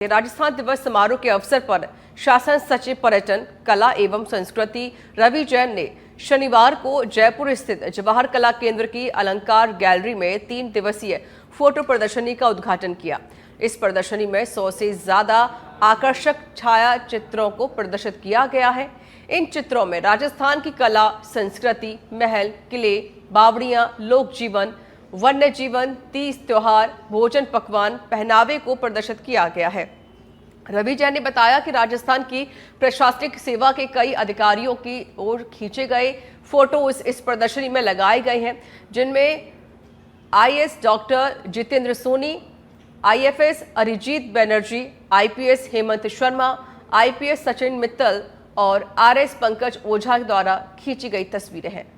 राजस्थान दिवस समारोह के अवसर पर शासन सचिव पर्यटन, कला एवं संस्कृति रवि जैन ने शनिवार को जयपुर स्थित जवाहर कला केंद्र की अलंकार गैलरी में 3 दिवसीय फोटो प्रदर्शनी का उद्घाटन किया। इस प्रदर्शनी में 100 से ज्यादा आकर्षक छाया चित्रों को प्रदर्शित किया गया है। इन चित्रों में राजस्थान की कला, संस्कृति, महल, किले, बावड़ियां, लोक जीवन, वन्य जीवन, तीज त्योहार, भोजन, पकवान, पहनावे को प्रदर्शित किया गया है। रवि जैन ने बताया कि राजस्थान की प्रशासनिक सेवा के कई अधिकारियों की ओर खींचे गए फोटो इस प्रदर्शनी में लगाए गए हैं, जिनमें IAS doctor Jitendra Soni, IFS Arijit Banerjee, IPS Hemant Sharma, IPS Sachin Mittal और आरएस पंकज ओझा द्वारा खींची गई तस्वीरें हैं।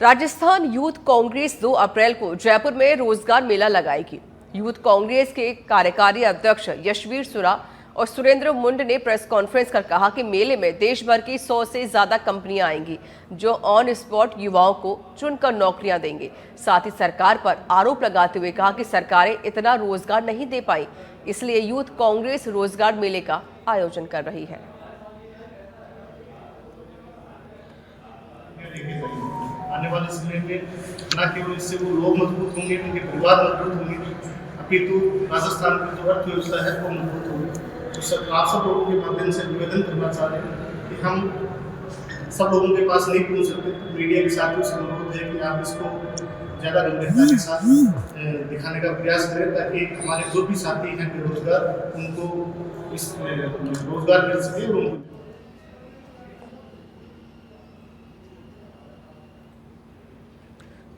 राजस्थान यूथ कांग्रेस 2 अप्रैल को जयपुर में रोजगार मेला लगाएगी। यूथ कांग्रेस के कार्यकारी अध्यक्ष यशवीर सुरा और सुरेंद्र मुंड ने प्रेस कॉन्फ्रेंस कर कहा कि मेले में देश भर की 100 से ज्यादा कंपनियां आएंगी, जो ऑन स्पॉट युवाओं को चुनकर नौकरियां देंगे। साथ ही सरकार पर आरोप लगाते हुए कहा कि सरकारें इतना रोजगार नहीं दे पाई, इसलिए यूथ कांग्रेस रोजगार मेले का आयोजन कर रही है। आने वाले समय में न केवल इससे वो लोग मजबूत होंगे, उनके परिवार मजबूत होंगे, अपितु राजस्थान की जो अर्थव्यवस्था है वो मजबूत होगी। तो आप सब लोगों के माध्यम से निवेदन करना चाह रहे हैं कि हम सब लोगों के पास नहीं पहुंच सकते, तो मीडिया के साथियों से अनुरोध है कि आप इसको ज़्यादा गंभीरता के साथ दिखाने का प्रयास करें, ताकि हमारे जो भी साथी हैं बेरोजगार, उनको इस रोजगार मिल सके और उनको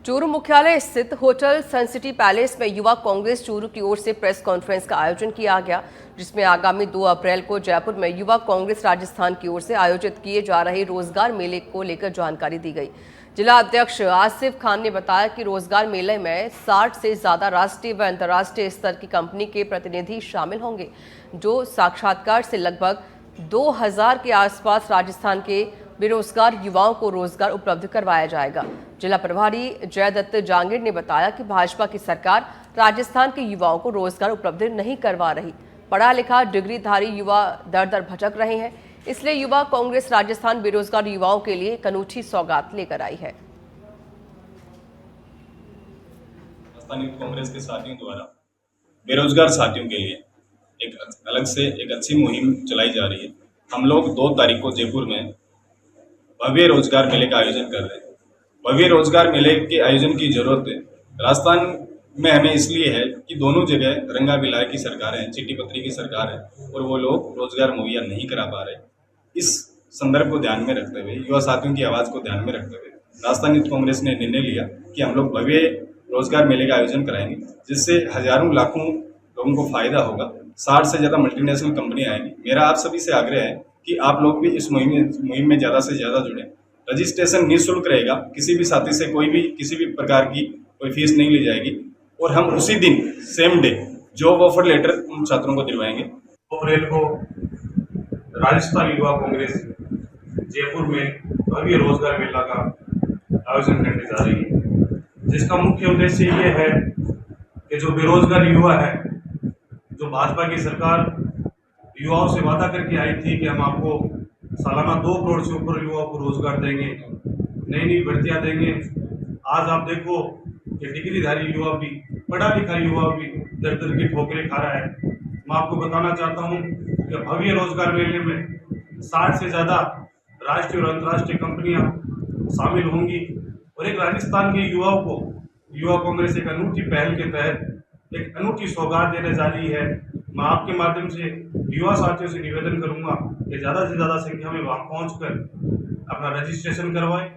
चूरू मुख्यालय स्थित होटल सनसिटी पैलेस में युवा कांग्रेस चूरू की ओर से प्रेस कॉन्फ्रेंस का आयोजन किया गया, जिसमें आगामी 2 अप्रैल को जयपुर में युवा कांग्रेस राजस्थान की ओर से आयोजित किए जा रहे रोजगार मेले को लेकर जानकारी दी गई। जिला अध्यक्ष आसिफ खान ने बताया कि रोजगार मेले में 60 से ज्यादा राष्ट्रीय व अंतर्राष्ट्रीय स्तर की कंपनी के प्रतिनिधि शामिल होंगे, जो साक्षात्कार से लगभग 2000 के आसपास राजस्थान के बेरोजगार युवाओं को रोजगार उपलब्ध करवाया जाएगा। जिला प्रभारी जयदत्त जांगीर ने बताया कि भाजपा की सरकार राजस्थान के युवाओं को रोजगार उपलब्ध नहीं करवा रही। पढ़ा लिखा डिग्रीधारी युवा दर दर भटक रहे हैं, इसलिए युवा कांग्रेस राजस्थान बेरोजगार युवाओं के लिए एक अनूठी सौगात लेकर आई है। राजस्थान कांग्रेस के साथियों द्वारा बेरोजगार साथियों के लिए एक अलग से एक अच्छी मुहिम चलाई जा रही है। हम लोग 2 तारीख को जयपुर में भव्य रोजगार मेले का आयोजन कर रहे हैं। भव्य रोजगार मेले के आयोजन की जरूरत है राजस्थान में हमें इसलिए है कि दोनों जगह रंगा बिलाय की सरकार है, चिट्ठी पत्री की सरकार है, और वो लोग रोजगार मुहैया नहीं करा पा रहे। इस संदर्भ को ध्यान में रखते हुए, युवा साथियों की आवाज को ध्यान में रखते हुए राजस्थान यूथ कांग्रेस ने निर्णय लिया कि हम लोग भव्य रोजगार मेले का आयोजन कराएंगे, जिससे हजारों लाखों लोगों को फायदा होगा। 60 से ज्यादा मल्टीनेशनल कंपनियां आएंगी। मेरा आप सभी से आग्रह है कि आप लोग भी इस मुहिम में ज्यादा से ज्यादा जुड़े। रजिस्ट्रेशन निःशुल्क रहेगा, किसी भी साथी से किसी भी प्रकार की कोई फीस नहीं ली जाएगी, और हम उसी दिन same day job offer letter उन छात्रों को दिलवाएंगे। 2 अप्रैल को राजस्थान युवा कांग्रेस जयपुर में भव्य रोजगार मेला का आयोजन करने जा रही है, जिसका मुख्य उद्देश्य ये है कि जो बेरोजगार युवा है, जो भाजपा की सरकार युवाओं से वादा करके आई थी कि हम आपको सालाना 2 करोड़ से ऊपर युवाओं को रोजगार देंगे, नई भर्तियां देंगे। आज आप देखो कि डिग्रीधारी युवा भी, पढ़ा लिखा युवा भी दर दर की ठोकरें खा रहा है। मैं आपको बताना चाहता हूं कि भव्य रोजगार मेले में 60 से ज्यादा राष्ट्रीय और अंतर्राष्ट्रीय कंपनियां शामिल होंगी, और एक राजस्थान के युवाओं को युवा कांग्रेस एक अनूठी पहल के तहत एक अनूठी सौगात देने जा रही है। मैं आपके माध्यम से युवा साथियों से निवेदन करूंगा कि ज्यादा से ज्यादा संख्या में वहां पहुंचकर अपना रजिस्ट्रेशन करवाएं।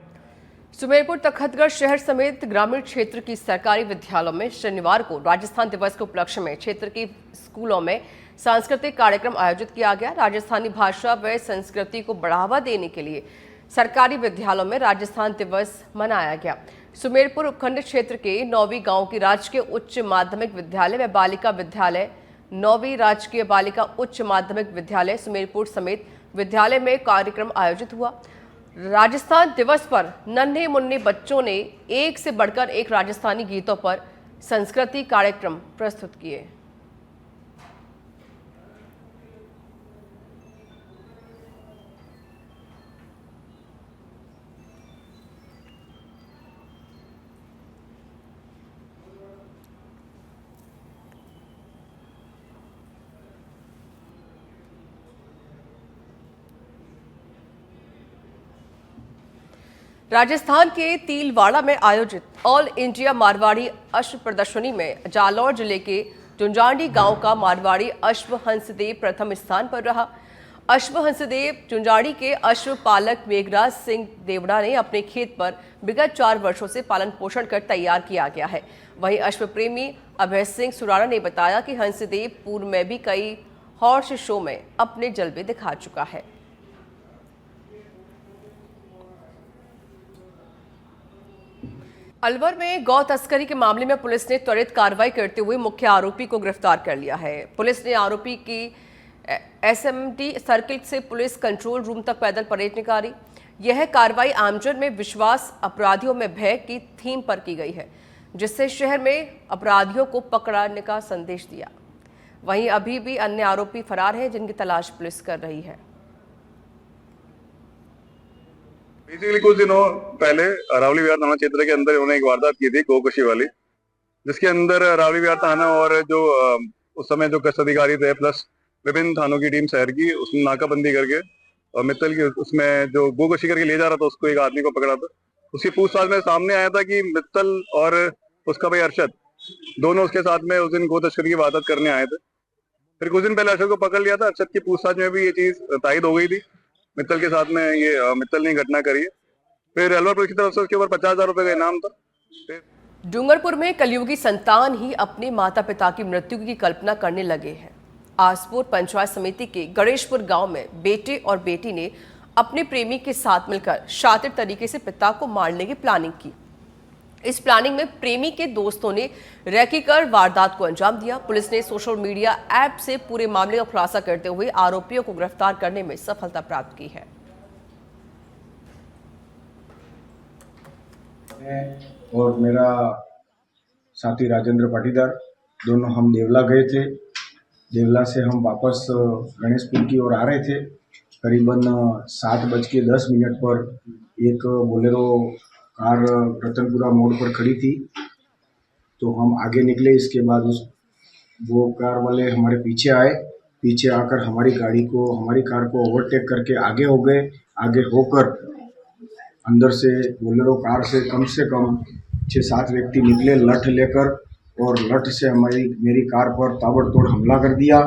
सुमेरपुर तखतगढ़ शहर समेत ग्रामीण क्षेत्र की सरकारी विद्यालयों में शनिवार को राजस्थान दिवस के उपलक्ष्य में क्षेत्र के स्कूलों में सांस्कृतिक कार्यक्रम आयोजित किया गया। राजस्थानी भाषा व संस्कृति को बढ़ावा देने के लिए सरकारी विद्यालयों में राजस्थान दिवस मनाया गया। सुमेरपुर उपखंड क्षेत्र के 9वीं गांव की राजकीय उच्च माध्यमिक विद्यालय व बालिका विद्यालय, 9वीं राजकीय बालिका उच्च माध्यमिक विद्यालय सुमेरपुर समेत विद्यालय में कार्यक्रम आयोजित हुआ। राजस्थान दिवस पर नन्हे मुन्ने बच्चों ने एक से बढ़कर एक राजस्थानी गीतों पर संस्कृति कार्यक्रम प्रस्तुत किए। राजस्थान के तिलवाड़ा में आयोजित ऑल इंडिया मारवाड़ी अश्व प्रदर्शनी में जालौर जिले के जुंजांडी गांव का मारवाड़ी अश्व हंसदेव प्रथम स्थान पर रहा। अश्व हंसदेव जुंजांडी के अश्व पालक मेघराज सिंह देवड़ा ने अपने खेत पर विगत 4 वर्षों से पालन पोषण कर तैयार किया गया है। वहीं अश्व प्रेमी अभय सिंह सुराणा ने बताया कि हंसदेव पूर्व में भी कई हॉर्स शो में अपने जलवे दिखा चुका है। अलवर में गौ तस्करी के मामले में पुलिस ने त्वरित कार्रवाई करते हुए मुख्य आरोपी को गिरफ्तार कर लिया है। पुलिस ने आरोपी की एसएमटी सर्किल से पुलिस कंट्रोल रूम तक पैदल परेड निकाली। यह कार्रवाई आमजन में विश्वास, अपराधियों में भय की थीम पर की गई है, जिससे शहर में अपराधियों को पकड़ने का संदेश दिया। वहीं अभी भी अन्य आरोपी फरार हैं, जिनकी तलाश पुलिस कर रही है। बेसिकली कुछ दिनों पहले अरावली विहार थाना क्षेत्र के अंदर उन्होंने एक वारदात की थी गोकशी वाली, जिसके अंदर अरावली विहार थाना और जो उस समय जो गश्त अधिकारी थे प्लस विभिन्न थानों की टीम शहर की, उसने नाकाबंदी करके और मित्तल की उसमें जो गोकशी करके ले जा रहा था उसको एक आदमी को पकड़ा था। उसकी पूछताछ में सामने आया था कि मित्तल और उसका भाई अरशद दोनों उसके साथ में उस दिन गो तस्करी की वारदात करने आए थे। फिर कुछ दिन पहले अरशद को पकड़ लिया था। अरशद की पूछताछ में भी ये चीज तायद हो गई थी, मित्तल के साथ में ये मित्तल ने घटना करी है। फिर अलवर पुलिस की तरफ से उसके ऊपर 50,000 रुपए का इनाम था। डूंगरपुर में कलयुगी संतान ही अपने माता पिता की मृत्यु की कल्पना करने लगे हैं। आसपुर पंचायत समिति के गणेशपुर गांव में बेटे और बेटी ने अपने प्रेमी के साथ मिलकर शातिर तरीके से पिता को मारने की प्लानिंग की। इस प्लानिंग में प्रेमी के दोस्तों ने रैकी कर वारदात को अंजाम दिया। पुलिस ने सोशल मीडिया ऐप से पूरे मामले का खुलासा करते हुए आरोपियों को गिरफ्तार करने में सफलता प्राप्त की है। और मेरा साथी राजेंद्र पाटीदार दोनों हम देवला गए थे। देवला से हम वापस गणेशपुर की ओर आ रहे थे। करीबन 7:10 पर एक बोलेरो कार रतनपुरा मोड़ पर खड़ी थी, तो हम आगे निकले। इसके बाद वो कार वाले हमारे पीछे आए। पीछे आकर हमारी कार को ओवरटेक करके आगे हो गए। आगे होकर अंदर से बोलेरो कार से कम 6-7 व्यक्ति निकले लठ लेकर, और लठ से मेरी कार पर ताबड़तोड़ हमला कर दिया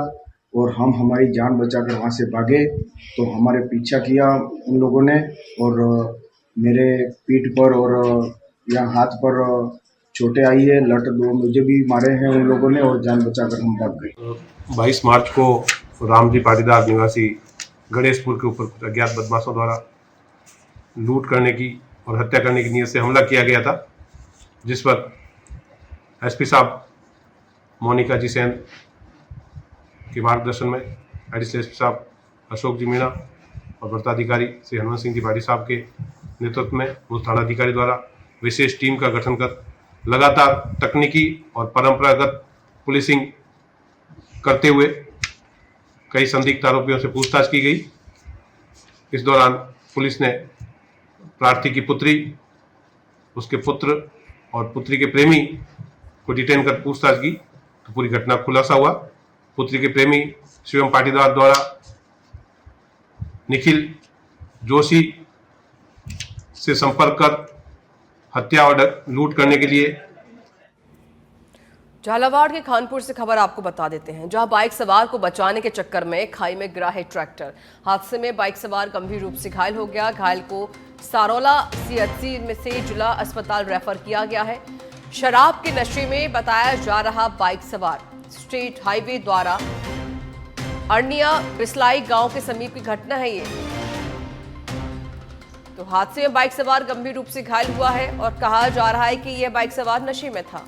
और हम हमारी जान बचाकर वहाँ से भागे। तो हमारे पीछा किया उन लोगों ने और मेरे पीठ पर और यहाँ हाथ पर चोटें आई है। लठ 2 मुझे भी मारे हैं उन लोगों ने और जान बचाकर हम भाग गए। 22 मार्च को रामजी पाटीदार निवासी गणेशपुर के ऊपर कुछ अज्ञात बदमाशों द्वारा लूट करने की और हत्या करने की नीयत से हमला किया गया था, जिस पर एसपी साहब मोनिका जी सेन के मार्गदर्शन में एडिशनल एसपी साहब अशोक जी मीणा और वृत्ताधिकारी श्री हनुमंत सिंह तिवारी साहब के नेतृत्व में उस थानाधिकारी द्वारा विशेष टीम का गठन कर लगातार तकनीकी और परंपरागत पुलिसिंग करते हुए कई संदिग्ध आरोपियों से पूछताछ की गई। इस दौरान पुलिस ने प्रार्थी की पुत्री, उसके पुत्र और पुत्री के प्रेमी को डिटेन कर पूछताछ की तो पूरी घटना खुलासा हुआ। पुत्री के प्रेमी शिवम पाटीदार द्वारा निखिल जोशी से संपर्क कर हत्या और लूट करने के लिए। झालावाड़ के खानपुर से खबर आपको बता देते हैं, जहां बाइक सवार को बचाने के चक्कर में खाई में गिरा है ट्रैक्टर। हादसे में बाइक सवार गंभीर रूप से घायल हो गया। घायल को सारोला सीएचसी में से जिला अस्पताल रेफर किया गया है। शराब के नशे में बताया जा रहा बाइक सवार स्टेट हाईवे द्वारा अरनिया बिस्लाई गांव के समीप की घटना है ये। तो हादसे में बाइक सवार गंभीर रूप से घायल हुआ है और कहा जा रहा है कि यह बाइक सवार नशे में था।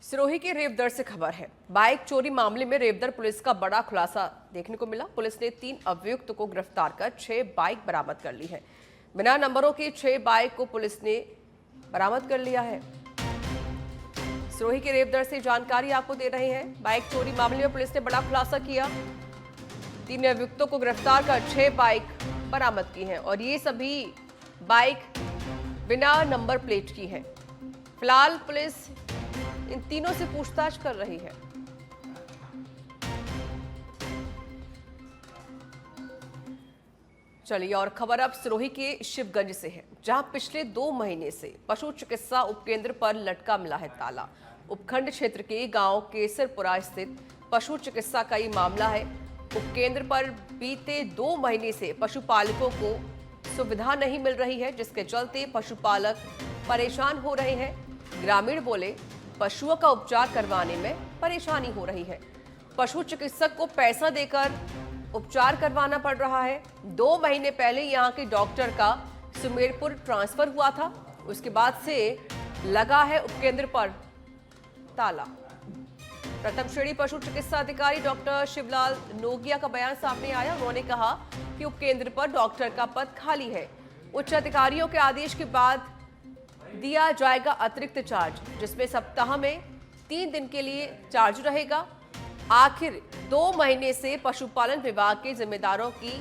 सिरोही के रेवदर से खबर है। बाइक चोरी मामले में रेवदर पुलिस का बड़ा खुलासा देखने को मिला। पुलिस ने 3 अभियुक्त को गिरफ्तार कर 6 बाइक बरामद कर ली है। बिना नंबरों की 6 बाइक को पुलिस ने बरामद कर लिया है। सिरोही के रेवदर से जानकारी आपको दे रहे हैं। बाइक चोरी मामले में पुलिस ने बड़ा खुलासा किया। 3 अभियुक्तों को गिरफ्तार कर 6 बाइक बरामद की हैं और ये सभी बाइक बिना नंबर प्लेट की है। फिलहाल पुलिस इन तीनों से पूछताछ कर रही है। चलिए और खबर अब सिरोही के शिवगंज से है, जहां पिछले 2 महीने से पशु चिकित्सा उपकेंद्र पर लटका मिला है ताला। उपखंड क्षेत्र के गांव केसरपुरा स्थित पशु चिकित्सा का ये मामला है। उपकेंद्र पर बीते 2 महीने से पशुपालकों को सुविधा नहीं मिल रही है, जिसके चलते पशुपालक परेशान हो रहे हैं। ग्रामीण बोले पशुओं का उपचार करवाने में परेशानी हो रही है। पशु चिकित्सक को पैसा देकर उपचार करवाना पड़ रहा है। 2 महीने पहले यहां के डॉक्टर का सुमेरपुर ट्रांसफर हुआ था, उसके बाद से लगा है उपकेंद्र पर ताला। प्रथम श्रेणी पशु चिकित्सा अधिकारी डॉक्टर शिवलाल नोगिया का बयान सामने आया। उन्होंने कहा कि उपकेंद्र पर डॉक्टर का पद खाली है। उच्च अधिकारियों के आदेश के बाद दिया जाएगा अतिरिक्त चार्ज, जिसमें सप्ताह में 3 दिन के लिए चार्ज रहेगा। आखिर 2 महीने से पशुपालन विभाग के जिम्मेदारों की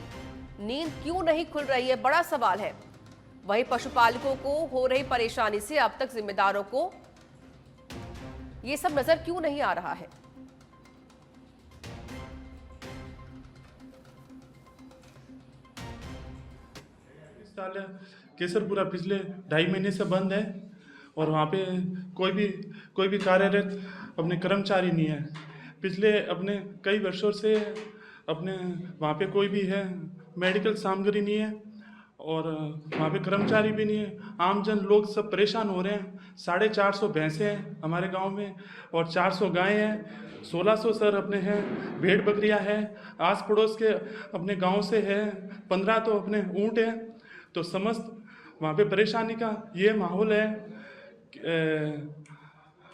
नींद क्यों नहीं खुल रही है, बड़ा सवाल है। वहीं पशुपालकों को हो रही परेशानी से अब तक जिम्मेदारों को ये सब नजर क्यों नहीं आ रहा है। साल केसरपुरा पिछले 2.5 महीने से बंद है और वहाँ पे कोई भी कार्यरत अपने कर्मचारी नहीं है। पिछले अपने कई वर्षों से अपने वहाँ पे कोई भी है मेडिकल सामग्री नहीं है और वहाँ पे कर्मचारी भी नहीं है। आमजन लोग सब परेशान हो रहे हैं। 450 भैंसें हैं हमारे गांव में और 400 गायें हैं। 1600 सर अपने हैं भेड़ बकरियां हैं। आस पड़ोस के अपने गांव से है 15 तो अपने ऊँट हैं। तो समस्त वहाँ पे परेशानी का ये माहौल है।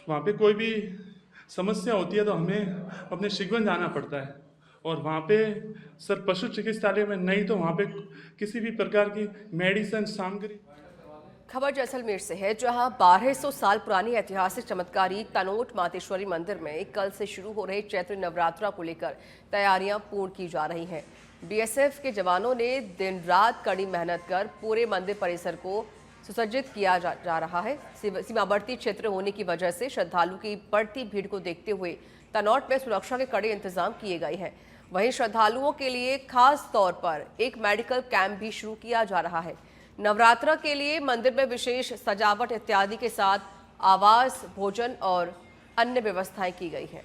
वहाँ पे कोई भी समस्या होती है तो हमें अपने शिवगंज जाना पड़ता है और वहाँ पे सर पशु चिकित्सालय में नहीं तो वहाँ पे किसी भी प्रकार की मेडिसिन सामग्री। खबर जैसलमेर से है, जहां 1200 साल पुरानी ऐतिहासिक चमत्कारी तनोट मातेश्वरी मंदिर में कल से शुरू हो रहे चैत्र नवरात्रा को लेकर तैयारियां पूर्ण की जा रही हैं। बीएसएफ के जवानों ने दिन रात कड़ी मेहनत कर पूरे मंदिर परिसर को सुसज्जित किया जा रहा है। सीमावर्ती क्षेत्र होने की वजह से श्रद्धालु की बढ़ती भीड़ को देखते हुए तनौट में सुरक्षा के कड़े इंतजाम किए गए हैं। वहीं श्रद्धालुओं के लिए खास तौर पर एक मेडिकल कैंप भी शुरू किया जा रहा है। नवरात्रा के लिए मंदिर में विशेष सजावट इत्यादि के साथ आवास, भोजन और अन्य व्यवस्थाएं की गई हैं।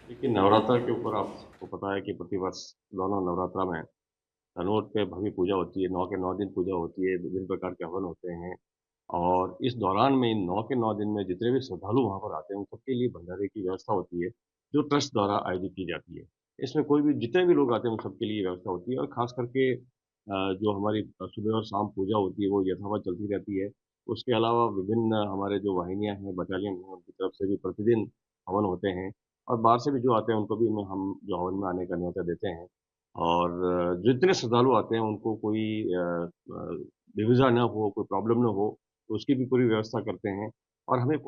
लेकिन नवरात्र के ऊपर आपको पता है कि प्रतिवर्ष दोनों नवरात्रा में तनोट पे भव्य पूजा होती है। 9 के 9 दिन पूजा होती है, विभिन्न प्रकार के हवन होते हैं और इस दौरान में इन 9 के 9 दिन में जितने भी श्रद्धालु वहाँ पर आते हैं उन सबके लिए भंडारे की व्यवस्था होती है, जो ट्रस्ट द्वारा आयोजित की जाती है। इसमें कोई भी जितने भी लोग आते हैं उन सबके लिए व्यवस्था होती है और खास करके जो हमारी सुबह और शाम पूजा होती है वो यथावत चलती रहती है। उसके अलावा विभिन्न हमारे जो वाहिनियाँ हैं, बटालियन हैं, उनकी तरफ से भी प्रतिदिन हवन होते हैं और बाहर से भी जो आते हैं उनको भी हम जो हवन में आने का न्योता देते हैं और जितने श्रद्धालु आते हैं उनको कोई दुविधा न हो, कोई प्रॉब्लम न हो, तो उसकी भी पूरी व्यवस्था करते हैं और हमें